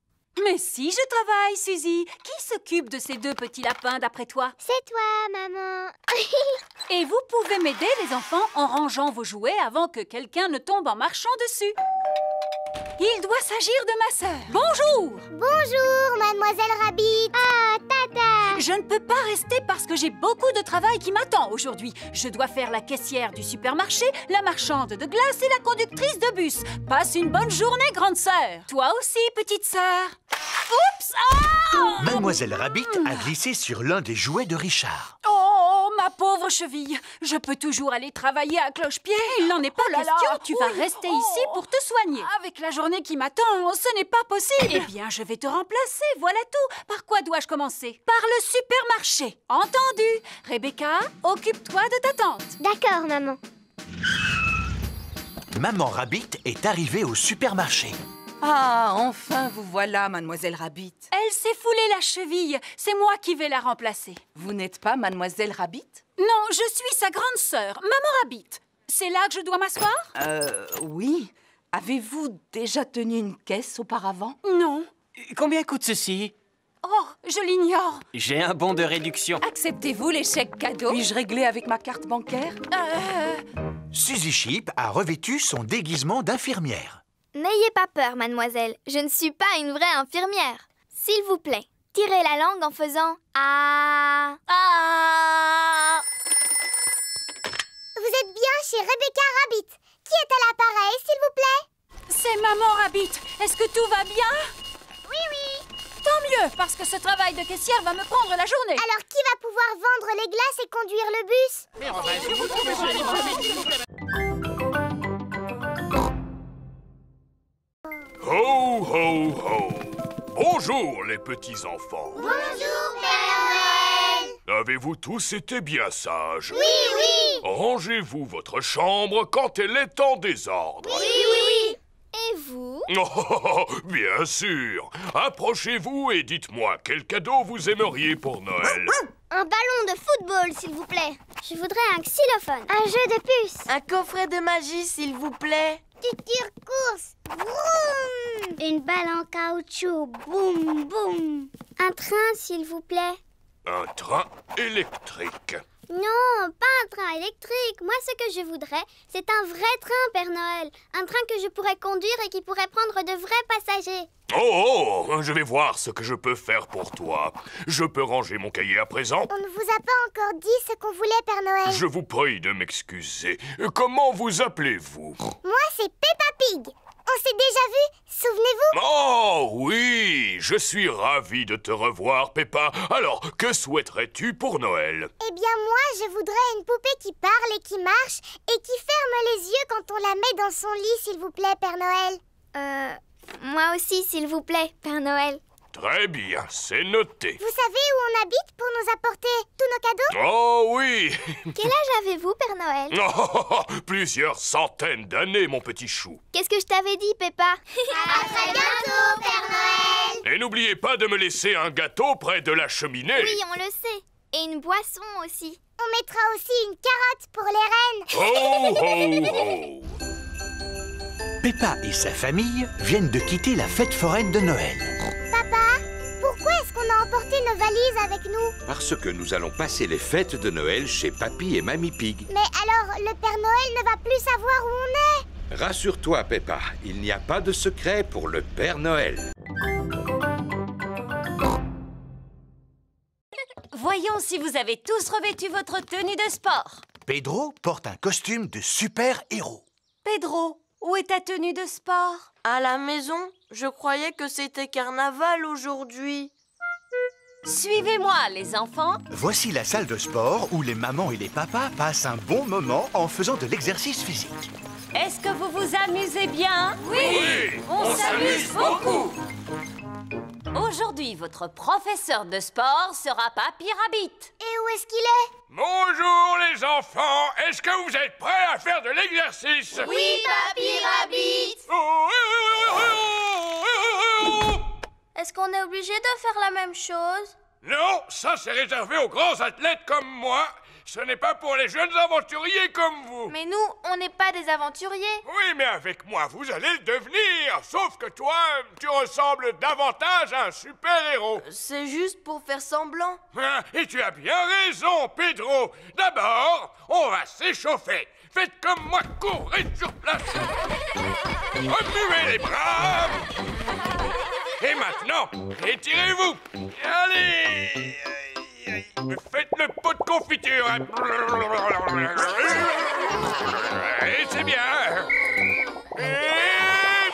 Mais si, je travaille, Suzy. Qui s'occupe de ces 2 petits lapins, d'après toi? C'est toi, maman. Et vous pouvez m'aider, les enfants, en rangeant vos jouets avant que quelqu'un ne tombe en marchant dessus. Il doit s'agir de ma sœur. Bonjour! Bonjour, mademoiselle Rabbit. Ah, tata. Je ne peux pas rester parce que j'ai beaucoup de travail qui m'attend aujourd'hui. Je dois faire la caissière du supermarché, la marchande de glace et la conductrice de bus. Passe une bonne journée, grande sœur. Toi aussi, petite sœur. Oups! Ah! Mademoiselle Rabbit a glissé sur l'un des jouets de Richard. Oh, ma pauvre cheville. Je peux toujours aller travailler à cloche-pied. Il n'en est pas question. Tu vas rester ici pour te soigner. Avec la journée qui m'attend, ce n'est pas possible. Eh bien, je vais te remplacer. Voilà tout. Par quoi dois-je commencer? Par le supermarché. Entendu. Rebecca, occupe-toi de ta tante. D'accord, maman. Maman Rabbit est arrivée au supermarché. Ah, enfin vous voilà, Mademoiselle Rabbit. Elle s'est foulée la cheville. C'est moi qui vais la remplacer. Vous n'êtes pas Mademoiselle Rabbit? Non, je suis sa grande sœur, Maman Rabbit. C'est là que je dois m'asseoir? Oui. Avez-vous déjà tenu une caisse auparavant? Non. Combien coûte ceci? Oh, je l'ignore. J'ai un bon de réduction. Acceptez-vous les chèques cadeaux? Puis-je régler avec ma carte bancaire? Suzy Sheep a revêtu son déguisement d'infirmière. N'ayez pas peur, mademoiselle. Je ne suis pas une vraie infirmière. S'il vous plaît, tirez la langue en faisant « Ah ». Ah. Vous êtes bien chez Rebecca Rabbit. Qui est à l'appareil, s'il vous plaît? C'est Maman Rabbit. Est-ce que tout va bien? Oui, oui. Tant mieux, parce que ce travail de caissière va me prendre la journée. Alors, qui va pouvoir vendre les glaces et conduire le bus? Mais on va... Ho, ho, ho! Bonjour, les petits-enfants. Bonjour, Père Noël. Avez-vous tous été bien sages? Oui, oui. Rangez-vous votre chambre quand elle est en désordre. Oui, oui. Et vous? Oh, bien sûr. Approchez-vous et dites-moi quel cadeau vous aimeriez pour Noël. Un ballon de football, s'il vous plaît. Je voudrais un xylophone. Un jeu de puces. Un coffret de magie, s'il vous plaît. Tu tires course. Vroom. Une balle en caoutchouc. Boum, boum. Un train, s'il vous plaît. Un train électrique. Non, pas un train électrique. Moi, ce que je voudrais, c'est un vrai train, Père Noël. Un train que je pourrais conduire et qui pourrait prendre de vrais passagers. Oh, je vais voir ce que je peux faire pour toi. Je peux ranger mon cahier à présent? On ne vous a pas encore dit ce qu'on voulait, Père Noël. Je vous prie de m'excuser. Comment vous appelez-vous? Moi, c'est Peppa Pig. On s'est déjà vu, souvenez-vous? Oh oui, je suis ravi de te revoir, Peppa. Alors, que souhaiterais-tu pour Noël? Eh bien, moi, je voudrais une poupée qui parle et qui marche et qui ferme les yeux quand on la met dans son lit, s'il vous plaît, Père Noël. Moi aussi, s'il vous plaît, Père Noël. Très bien, c'est noté. Vous savez où on habite pour nous apporter tous nos cadeaux? Oh oui. Quel âge avez-vous, Père Noël? Oh, plusieurs centaines d'années, mon petit chou. Qu'est-ce que je t'avais dit, Peppa? À très bientôt, Père Noël. Et n'oubliez pas de me laisser un gâteau près de la cheminée. Oui, on le sait. Et une boisson aussi. On mettra aussi une carotte pour les reines. Ho, ho, ho. Peppa et sa famille viennent de quitter la fête foraine de Noël. Papa, pourquoi est-ce qu'on a emporté nos valises avec nous? Parce que nous allons passer les fêtes de Noël chez Papy et Mamie Pig. Mais alors, le Père Noël ne va plus savoir où on est. Rassure-toi, Peppa, il n'y a pas de secret pour le Père Noël. Voyons si vous avez tous revêtu votre tenue de sport. Pedro porte un costume de super-héros. Pedro, où est ta tenue de sport? À la maison, je croyais que c'était carnaval aujourd'hui. Suivez-moi, les enfants. Voici la salle de sport où les mamans et les papas passent un bon moment en faisant de l'exercice physique. Est-ce que vous vous amusez bien? Oui, on s'amuse beaucoup. Aujourd'hui, votre professeur de sport sera Papy Rabbit. Et où est-ce qu'il est? Bonjour les enfants, est-ce que vous êtes prêts à faire de l'exercice? Oui, Papy Rabbit. Est-ce qu'on est obligé de faire la même chose? Non, ça c'est réservé aux grands athlètes comme moi. Ce n'est pas pour les jeunes aventuriers comme vous. Mais nous, on n'est pas des aventuriers. Oui, mais avec moi, vous allez le devenir. Sauf que toi, tu ressembles davantage à un super-héros. C'est juste pour faire semblant. Et tu as bien raison, Pedro. D'abord, on va s'échauffer. Faites comme moi, courez sur place. Remuez les bras. Et maintenant, étirez-vous. Allez. aïe. Faites le pot de confiture. Et c'est bien. Et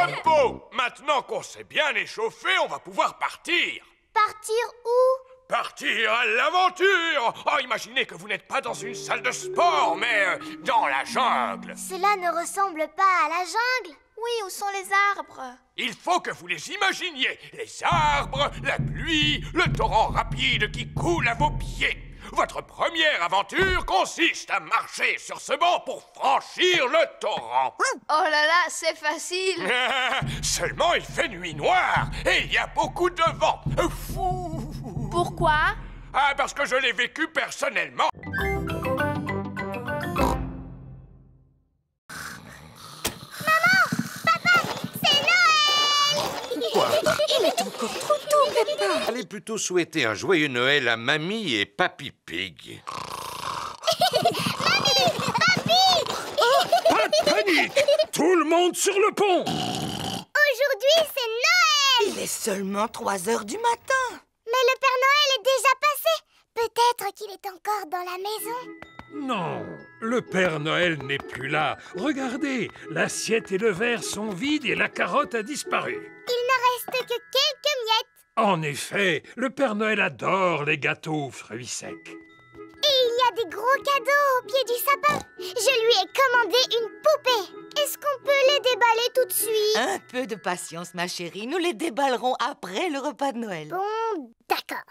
repos. Maintenant qu'on s'est bien échauffé, on va pouvoir partir. Partir où? Partir à l'aventure. Oh, imaginez que vous n'êtes pas dans une salle de sport, mais dans la jungle. Cela ne ressemble pas à la jungle. Oui, où sont les arbres? Il faut que vous les imaginiez. Les arbres, la pluie, le torrent rapide qui coule à vos pieds. Votre première aventure consiste à marcher sur ce banc pour franchir le torrent. Oh là là, c'est facile. Seulement, il fait nuit noire et il y a beaucoup de vent. Fou. Pourquoi? Ah, parce que je l'ai vécu personnellement. Il est encore trop tôt, Peppa. Allez plutôt souhaiter un joyeux Noël à Mamie et Papy Pig. Pas de panique! Tout le monde sur le pont! Aujourd'hui, c'est Noël! Il est seulement 3 heures du matin. Mais le Père Noël est déjà passé. Peut-être qu'il est encore dans la maison. Non, le Père Noël n'est plus là. Regardez, l'assiette et le verre sont vides et la carotte a disparu. Il ne reste que quelques miettes. En effet, le Père Noël adore les gâteaux aux fruits secs. Et il y a des gros cadeaux au pied du sapin. Je lui ai commandé une poupée. Est-ce qu'on peut les déballer tout de suite? Un peu de patience, ma chérie. Nous les déballerons après le repas de Noël. Bon, d'accord.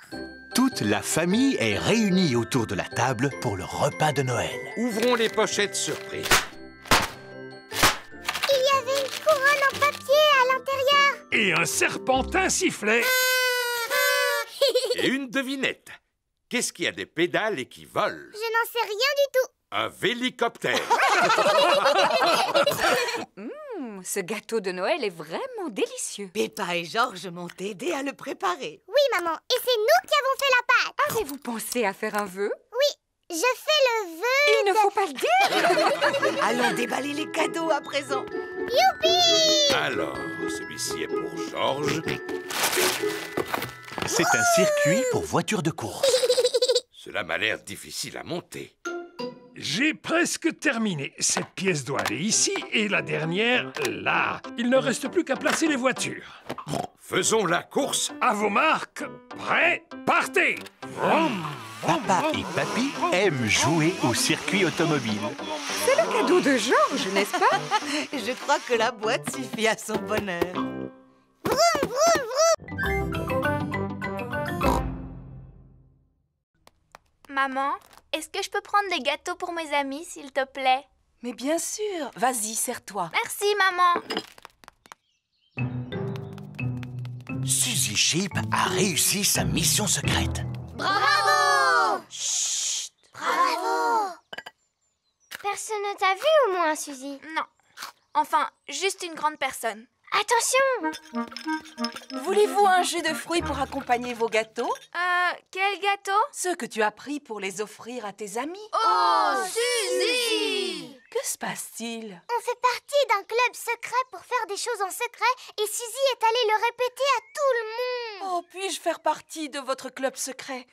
Toute la famille est réunie autour de la table pour le repas de Noël. Ouvrons les pochettes surprises. Il y avait une couronne en papier à l'intérieur. Et un serpentin sifflet. Et une devinette. Qu'est-ce qui a des pédales et qui vole? Je n'en sais rien du tout. Un vélicoptère. Ce gâteau de Noël est vraiment délicieux. Peppa et Georges m'ont aidé à le préparer. Oui, maman. Et c'est nous qui avons fait la pâte. Avez-vous pensé à faire un vœu? Oui, je fais le vœu. Il ne faut pas le dire. Allons déballer les cadeaux à présent. Youpi! Alors, celui-ci est pour Georges. C'est un circuit pour voitures de course. Cela m'a l'air difficile à monter. J'ai presque terminé. Cette pièce doit aller ici et la dernière là. Il ne reste plus qu'à placer les voitures. Faisons la course. À vos marques, prêts, partez! Papa et Papy aiment jouer au circuit automobile. C'est le cadeau de Georges, n'est-ce pas? Je crois que la boîte suffit à son bonheur. Vroom, vroom, vroom. Maman, est-ce que je peux prendre des gâteaux pour mes amis, s'il te plaît? Mais bien sûr. Vas-y, serre-toi. Merci, maman. Suzy Sheep a réussi sa mission secrète. Bravo! Chut! Bravo! Personne ne t'a vu au moins, Suzy? Non. Enfin, juste une grande personne. Attention! Voulez-vous un jus de fruits pour accompagner vos gâteaux? Quel gâteau? Ceux que tu as pris pour les offrir à tes amis. Oh, Suzy! Que se passe-t-il? On fait partie d'un club secret pour faire des choses en secret et Suzy est allée le répéter à tout le monde. Oh, puis-je faire partie de votre club secret?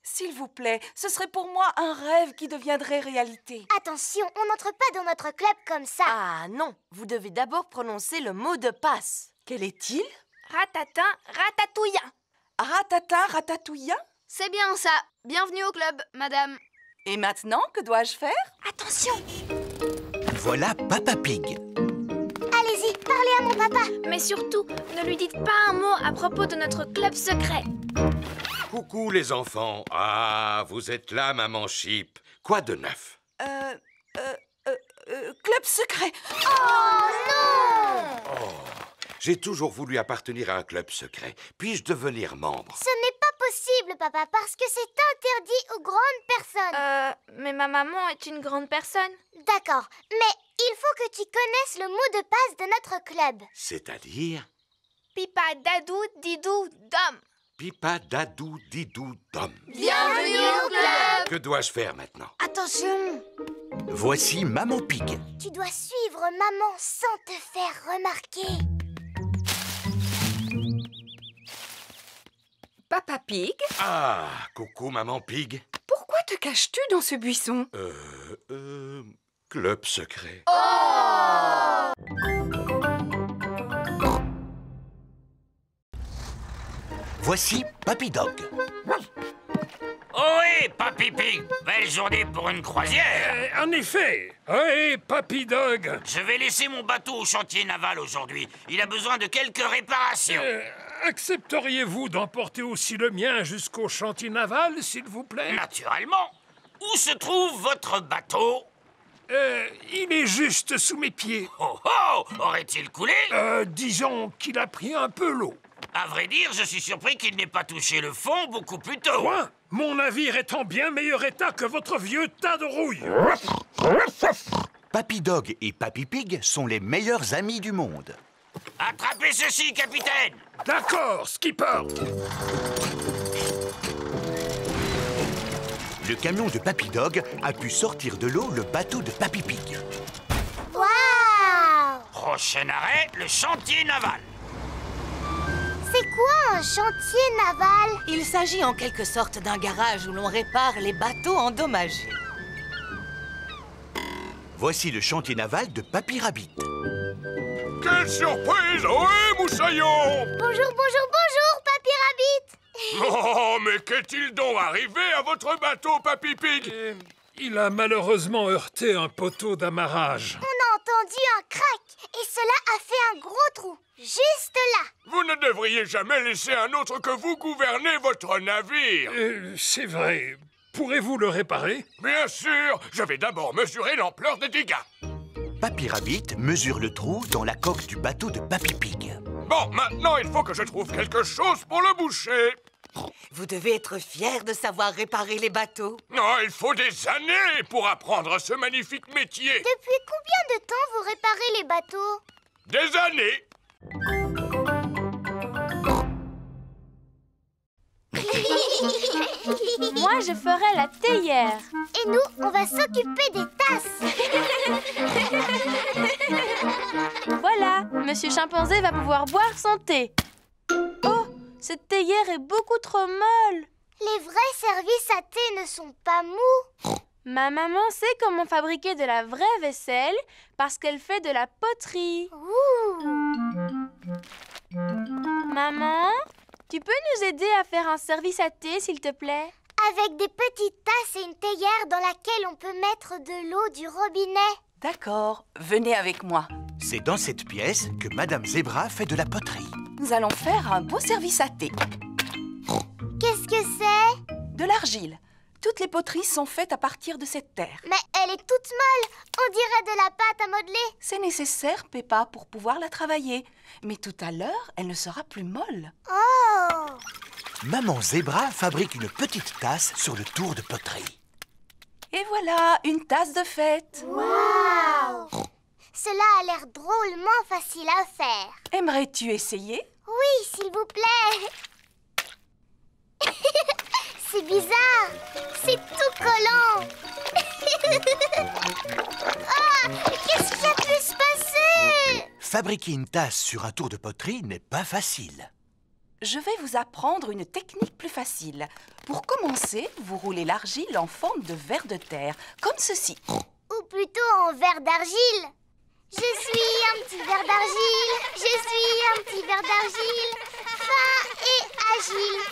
S'il vous plaît, ce serait pour moi un rêve qui deviendrait réalité. Attention, on n'entre pas dans notre club comme ça. Ah non, vous devez d'abord prononcer le mot de passe. Quel est-il? Ratatin, ratatouillant. Ratatin, ratatouillant? C'est bien ça. Bienvenue au club, madame. Et maintenant, que dois-je faire? Attention! Voilà Papa Pig. Allez-y, parlez à mon papa. Mais surtout, ne lui dites pas un mot à propos de notre club secret. Coucou les enfants. Ah, vous êtes là, maman Sheep. Quoi de neuf? Club secret. Oh non! Oh, j'ai toujours voulu appartenir à un club secret. Puis-je devenir membre? Ce n'est pas possible, papa, parce que c'est interdit aux grandes personnes. Mais ma maman est une grande personne. D'accord, mais il faut que tu connaisses le mot de passe de notre club. C'est-à-dire? Pipa, dadou, didou, dom. Pipa, dadou, didou, dom. Bienvenue au club! Que dois-je faire maintenant? Attention! Voici Maman Pig. Tu dois suivre maman sans te faire remarquer. Papa Pig. Ah, coucou, maman Pig. Pourquoi te caches-tu dans ce buisson? Club secret. Voici Papy Dog. Ohé, Papy Pig, belle journée pour une croisière. En effet. Oui, Papy Dog. Je vais laisser mon bateau au chantier naval aujourd'hui. Il a besoin de quelques réparations. Accepteriez-vous d'emporter aussi le mien jusqu'au chantier naval, s'il vous plaît? Naturellement. Où se trouve votre bateau? Il est juste sous mes pieds. Oh oh! Aurait-il coulé? Disons qu'il a pris un peu l'eau. À vrai dire, je suis surpris qu'il n'ait pas touché le fond beaucoup plus tôt. Quoi? Mon navire est en bien meilleur état que votre vieux tas de rouille. Papy Dog et Papy Pig sont les meilleurs amis du monde. Attrapez ceci, capitaine! D'accord, skipper. Le camion de Papy Dog a pu sortir de l'eau le bateau de Papy Pig. Waouh! Prochain arrêt, le chantier naval. C'est quoi un chantier naval? Il s'agit en quelque sorte d'un garage où l'on répare les bateaux endommagés. Voici le chantier naval de Papy Rabbit. Quelle surprise! Ohé, moussaillon! Bonjour, Papy Rabbit. Oh, mais qu'est-il donc arrivé à votre bateau, Papy Pig? Il a malheureusement heurté un poteau d'amarrage. On a entendu un crack et cela a fait un gros trou, juste là. Vous ne devriez jamais laisser un autre que vous gouverner votre navire. C'est vrai. Pourrez-vous le réparer? Bien sûr. Je vais d'abord mesurer l'ampleur des dégâts. Papy Rabbit mesure le trou dans la coque du bateau de Papy Pig. Bon, maintenant, il faut que je trouve quelque chose pour le boucher. Vous devez être fier de savoir réparer les bateaux. Non, il faut des années pour apprendre ce magnifique métier. Depuis combien de temps vous réparez les bateaux? Des années. Moi, je ferai la théière. Et nous, on va s'occuper des tasses. Voilà, Monsieur Chimpanzé va pouvoir boire son thé. Oh, cette théière est beaucoup trop molle. Les vrais services à thé ne sont pas mous. Ma maman sait comment fabriquer de la vraie vaisselle parce qu'elle fait de la poterie. Maman, tu peux nous aider à faire un service à thé, s'il te plaît? Avec des petites tasses et une théière dans laquelle on peut mettre de l'eau du robinet. D'accord, venez avec moi. C'est dans cette pièce que Madame Zebra fait de la poterie. Nous allons faire un beau service à thé. Qu'est-ce que c'est? De l'argile. Toutes les poteries sont faites à partir de cette terre. Mais elle est toute molle. On dirait de la pâte à modeler. C'est nécessaire, Peppa, pour pouvoir la travailler. Mais tout à l'heure, elle ne sera plus molle. Oh! Maman Zebra fabrique une petite tasse sur le tour de poterie. Et voilà, une tasse de fête. Waouh! Cela a l'air drôlement facile à faire. Aimerais-tu essayer? Oui, s'il vous plaît. C'est bizarre. C'est tout collant. Ah! Qu'est-ce qui a pu se passer? Fabriquer une tasse sur un tour de poterie n'est pas facile. Je vais vous apprendre une technique plus facile. Pour commencer, vous roulez l'argile en forme de ver de terre, comme ceci. Ou plutôt en verre d'argile. Je suis un petit ver d'argile. Je suis un petit ver d'argile. Fin et agile.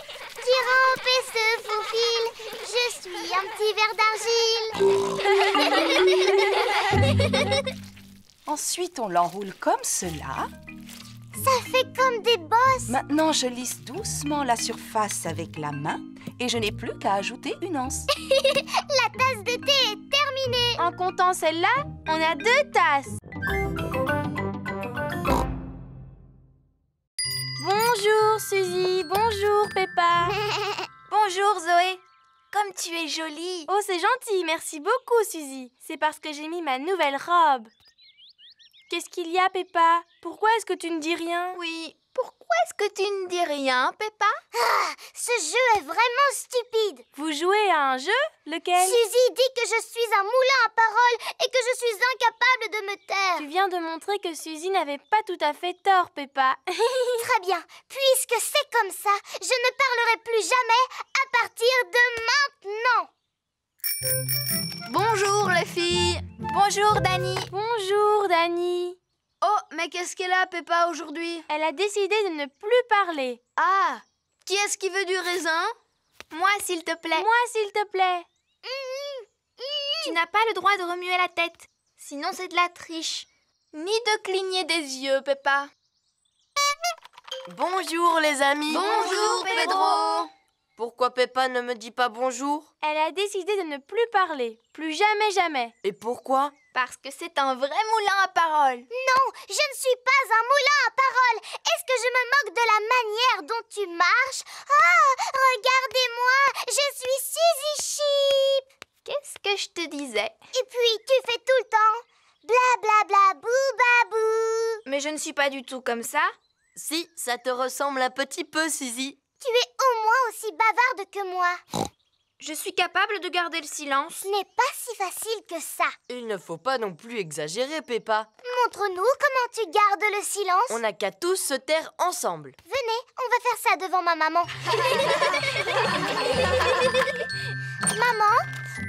Qui rampe et se faufile. Je suis un petit ver d'argile. Ensuite, on l'enroule comme cela. Ça fait comme des bosses. Maintenant, je lisse doucement la surface avec la main et je n'ai plus qu'à ajouter une anse. La tasse de thé est terminée. En comptant celle-là, on a 2 tasses. Bonjour Suzy, bonjour Peppa. Bonjour Zoé. Comme tu es jolie. Oh, c'est gentil, merci beaucoup Suzy. C'est parce que j'ai mis ma nouvelle robe. Qu'est-ce qu'il y a, Peppa? Pourquoi est-ce que tu ne dis rien? Oui, pourquoi est-ce que tu ne dis rien, Peppa? Ah, ce jeu est vraiment stupide. Vous jouez à un jeu? Lequel? Suzy dit que je suis un moulin à paroles et que je suis incapable de me taire. Tu viens de montrer que Suzy n'avait pas tout à fait tort, Peppa. Très bien. Puisque c'est comme ça, je ne parlerai plus jamais à partir de maintenant. Bonjour les filles. Bonjour Dani. Bonjour, Dani. Oh, mais qu'est-ce qu'elle a, Peppa, aujourd'hui? Elle a décidé de ne plus parler. Ah, qui est-ce qui veut du raisin? Moi, s'il te plaît. Moi, s'il te plaît. Tu n'as pas le droit de remuer la tête. Sinon, c'est de la triche. Ni de cligner des yeux, Peppa. Bonjour les amis. Bonjour, Pedro. Pourquoi Peppa ne me dit pas bonjour? Elle a décidé de ne plus parler. Plus jamais, jamais. Et pourquoi? Parce que c'est un vrai moulin à paroles. Non, je ne suis pas un moulin à paroles. Est-ce que je me moque de la manière dont tu marches? Oh, regardez-moi, je suis Suzy Sheep. Qu'est-ce que je te disais? Et puis, tu fais tout le temps bla bla bla bou babou. Mais je ne suis pas du tout comme ça. Si, ça te ressemble un petit peu, Suzy. Tu es au moins aussi bavarde que moi. Je suis capable de garder le silence. Ce n'est pas si facile que ça. Il ne faut pas non plus exagérer, Peppa. Montre-nous comment tu gardes le silence. On n'a qu'à tous se taire ensemble. Venez, on va faire ça devant ma maman. Maman,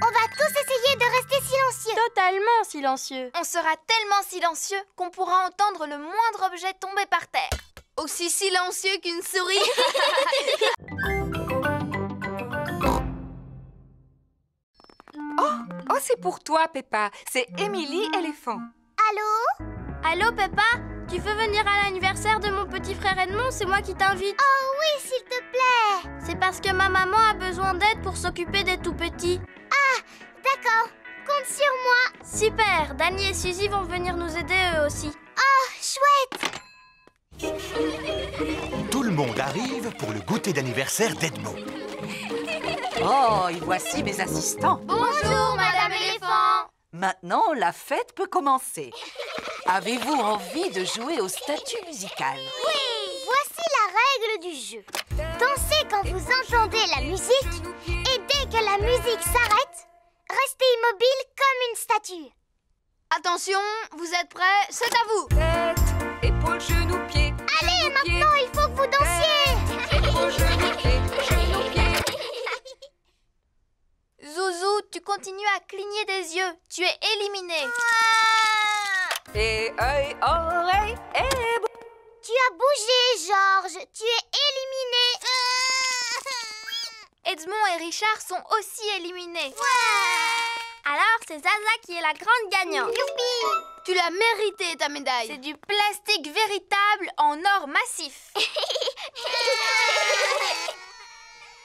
on va tous essayer de rester silencieux. Totalement silencieux. On sera tellement silencieux qu'on pourra entendre le moindre objet tomber par terre. Aussi silencieux qu'une souris. Oh, c'est pour toi, Peppa. C'est Émilie éléphant. Allô? Allô, Peppa? Tu veux venir à l'anniversaire de mon petit frère Edmond? C'est moi qui t'invite. Oh oui, s'il te plaît. C'est parce que ma maman a besoin d'aide pour s'occuper des tout-petits. Ah, d'accord. Compte sur moi. Super. Dani et Suzy vont venir nous aider eux aussi. Oh, chouette. Tout le monde arrive pour le goûter d'anniversaire d'Edmond. Oh, et voici mes assistants. Bonjour, Madame Éléphant. Maintenant, la fête peut commencer. Avez-vous envie de jouer au statut musical? Oui, voici la règle du jeu. Dansez quand vous entendez la musique et dès que la musique s'arrête, restez immobile comme une statue. Attention, vous êtes prêts? C'est à vous. Tête, épaules, genoux, pieds. Allez, maintenant, il faut que vous dansiez. Épaules, genoux, pieds, genoux, pieds. Zouzou, tu continues à cligner des yeux. Tu es éliminé. Et œil, oreille, et bouche. Tu as bougé, Georges. Tu es éliminé. Edmond et Richard sont aussi éliminés. Alors, c'est Zaza qui est la grande gagnante. Youpi! Tu l'as mérité, ta médaille. C'est du plastique véritable en or massif.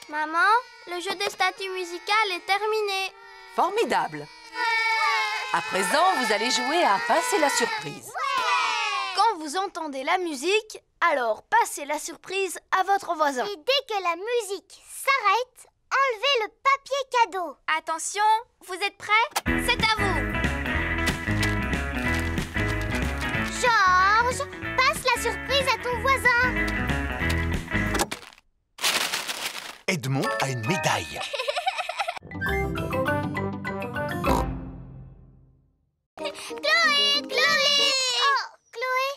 Maman, le jeu des statues musicales est terminé. Formidable. À présent, vous allez jouer à passer la surprise. Quand vous entendez la musique, alors passez la surprise à votre voisin. Et dès que la musique s'arrête, enlevez le papier cadeau. Attention, vous êtes prêts? C'est à vous. Georges, passe la surprise à ton voisin. Edmond a une médaille. Chloé! Oh, Chloé!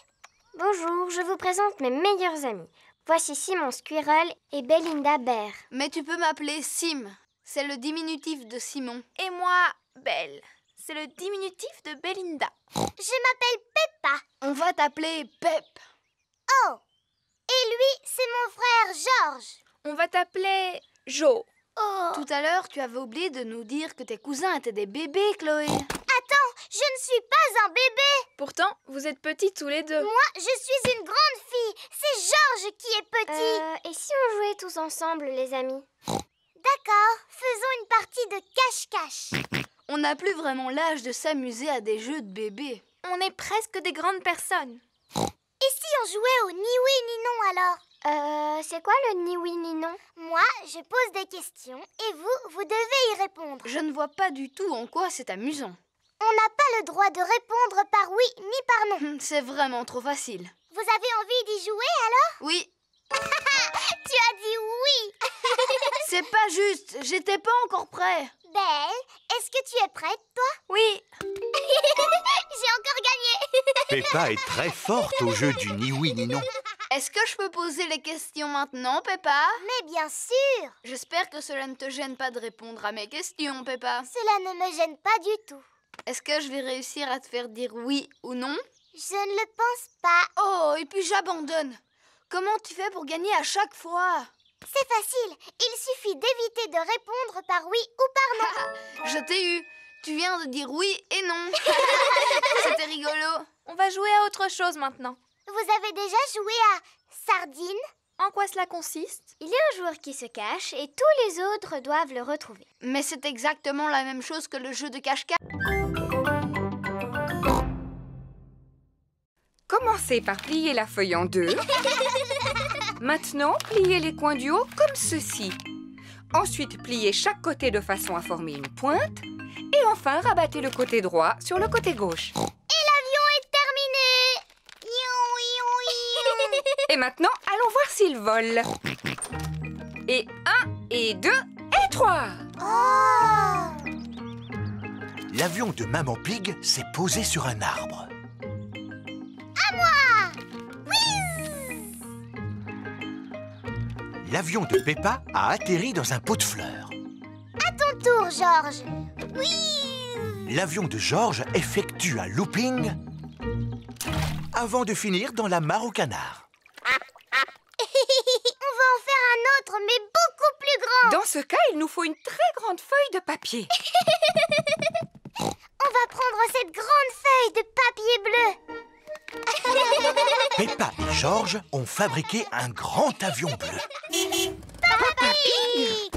Bonjour, je vous présente mes meilleurs amis. Voici Simon Squirrel et Belinda Bear. Mais tu peux m'appeler Sim. C'est le diminutif de Simon. Et moi, Belle. C'est le diminutif de Belinda. Je m'appelle Peppa. On va t'appeler Pep. Oh! Et lui, c'est mon frère Georges. On va t'appeler Jo. Oh! Tout à l'heure, tu avais oublié de nous dire que tes cousins étaient des bébés, Chloé. Attends, je ne suis pas un bébé. Pourtant, vous êtes petits tous les deux. Moi, je suis une grande fille. C'est Georges qui est petit. Et si on jouait tous ensemble, les amis? D'accord, faisons une partie de cache-cache. On n'a plus vraiment l'âge de s'amuser à des jeux de bébés. On est presque des grandes personnes. Et si on jouait au ni oui ni non alors? C'est quoi le ni oui ni non? Moi, je pose des questions et vous devez y répondre. Je ne vois pas du tout en quoi c'est amusant. On n'a pas le droit de répondre par oui ni par non. C'est vraiment trop facile. Vous avez envie d'y jouer alors? Oui. Tu as dit oui. C'est pas juste, j'étais pas encore prêt. Belle, est-ce que tu es prête, toi? Oui. J'ai encore gagné Peppa est très forte au jeu du ni oui ni non. Est-ce que je peux poser les questions maintenant, Peppa? Mais bien sûr! J'espère que cela ne te gêne pas de répondre à mes questions, Peppa. Cela ne me gêne pas du tout. Est-ce que je vais réussir à te faire dire oui ou non? Je ne le pense pas. Oh, et puis j'abandonne. Comment tu fais pour gagner à chaque fois? C'est facile. Il suffit d'éviter de répondre par oui ou par non. Je t'ai eu. Tu viens de dire oui et non. C'était rigolo. On va jouer à autre chose maintenant. Vous avez déjà joué à Sardine? En quoi cela consiste? Il y a un joueur qui se cache et tous les autres doivent le retrouver. Mais c'est exactement la même chose que le jeu de cache-cache. Commencez par plier la feuille en deux. Maintenant, pliez les coins du haut comme ceci. Ensuite, pliez chaque côté de façon à former une pointe. Et enfin, rabattez le côté droit sur le côté gauche. Et l'avion est terminé! Et maintenant, allons voir s'il vole. Et 1, et 2, et 3. Oh! L'avion de Maman Pig s'est posé sur un arbre. À moi! L'avion de Peppa a atterri dans un pot de fleurs. À ton tour, Georges. L'avion de Georges effectue un looping avant de finir dans la mare au canard. On va en faire un autre, mais beaucoup plus grand. Dans ce cas, il nous faut une très grande feuille de papier. On va prendre cette grande feuille de papier bleu. Peppa et Georges ont fabriqué un grand avion bleu. Papa Pig!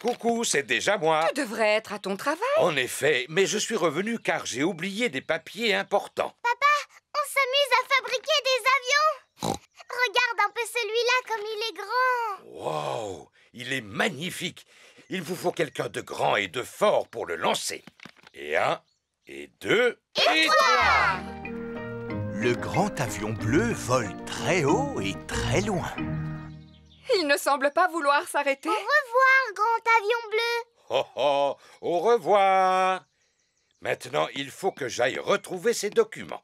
Coucou, c'est déjà moi. Tu devrais être à ton travail. En effet, mais je suis revenu car j'ai oublié des papiers importants. Papa, on s'amuse à fabriquer des avions. Regarde un peu celui-là comme il est grand. Wow, il est magnifique. Il vous faut quelqu'un de grand et de fort pour le lancer. Et 1, et 2, et 3. Le grand avion bleu vole très haut et très loin. Il ne semble pas vouloir s'arrêter. Au revoir, grand avion bleu. Oh oh, au revoir. Maintenant, il faut que j'aille retrouver ces documents.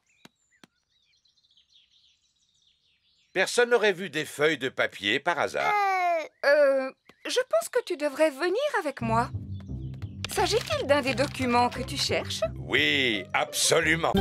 Personne n'aurait vu des feuilles de papier par hasard? Je pense que tu devrais venir avec moi. S'agit-il d'un des documents que tu cherches? Oui, absolument.